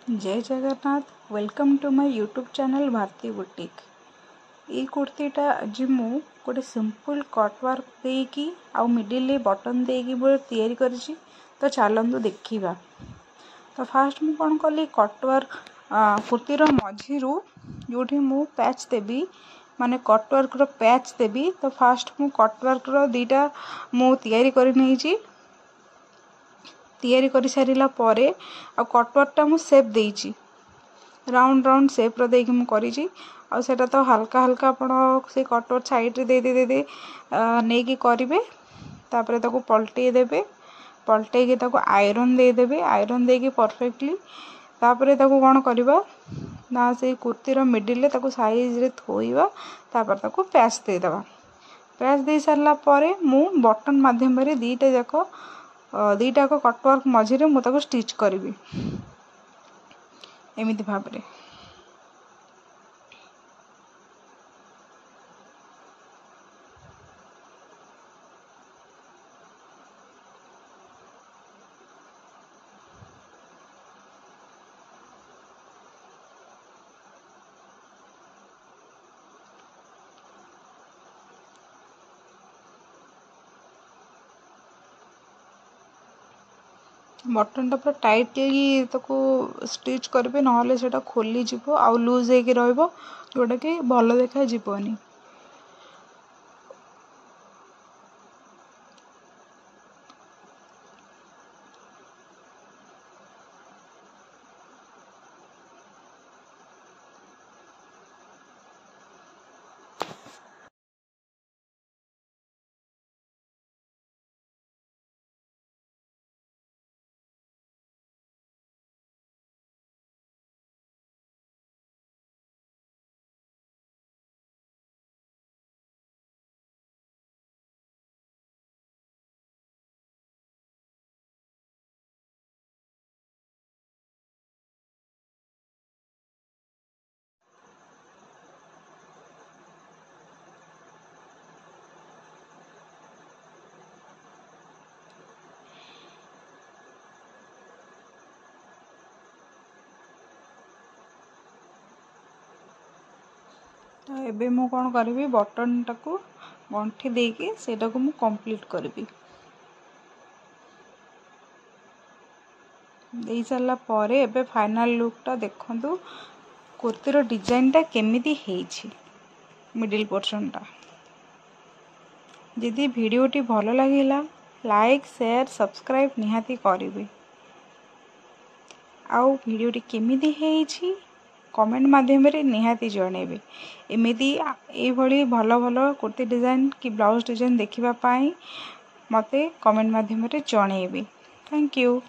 जय Jagannath welcome to my YouTube channel Bharti boutique. ये कुर्तीटा आज मु गोटे सिंपल कट वर्क देकी आउ मिडिल बटन देकी तैयारी करिछि। तो चलंतु देखिबा। तो फास्ट मु कोन कली कट वर्क कुर्तीर मझिरु जोठी मु पैच देबी माने कट वर्क रो पैच देबी। तो फास्ट मु कट वर्क रो दीटा मु तैयारी करि नैछि। तैयारी कर सारिला परे आ कटवर्कटा मु शेप देइछि राउंड राउंड शेप रो देकी मु करिछि। आ सेटा तो हल्का हल्का आपण से कटवर्क साइड रे दे नेकी करिवे। तापरे ताको पलटै देबे, पलटै के ताको आयरन दे देबे। आयरन देकी परफेक्टली तापरे ताको कोन करबा ना से कुर्ती रो मिडिल रे ताको साइज रे थोइबा। तापर ताको पैच दे देबा। पैच दे सारला परे मु बटन माध्यम रे दीटा को कटवर्क मझिरे मु ताको स्टिच करिवि एमिति भाबरे। बटनटा पूरा टाइटली ताको स्टिच करेंगे ना सेटा खोली जीवो आउ लूज होके रहइबो जोटा कि भलो देखा जीवोनी। तो एबे मु कोन करबी बटन टाको गंठी देके सेटा को मु कंप्लीट करबी। देई सारला परे एबे फाइनल लुक टा देखंतु कुर्ती रो डिजाइन टा केमिति हेछि मिडिल पोर्शन टा। यदि वीडियोटी भलो लागिला लाइक शेयर सब्सक्राइब निहाती करिवे। आउ वीडियोटी केमिति हेछि कमेंट माध्यम रे निहाती जणेबे। एमिति ए भली भलो भलो कुर्ती डिजाइन कि ब्लाउज डिजाइन देखिबा पाई मते कमेंट माध्यम रे जणेबे। Thank you.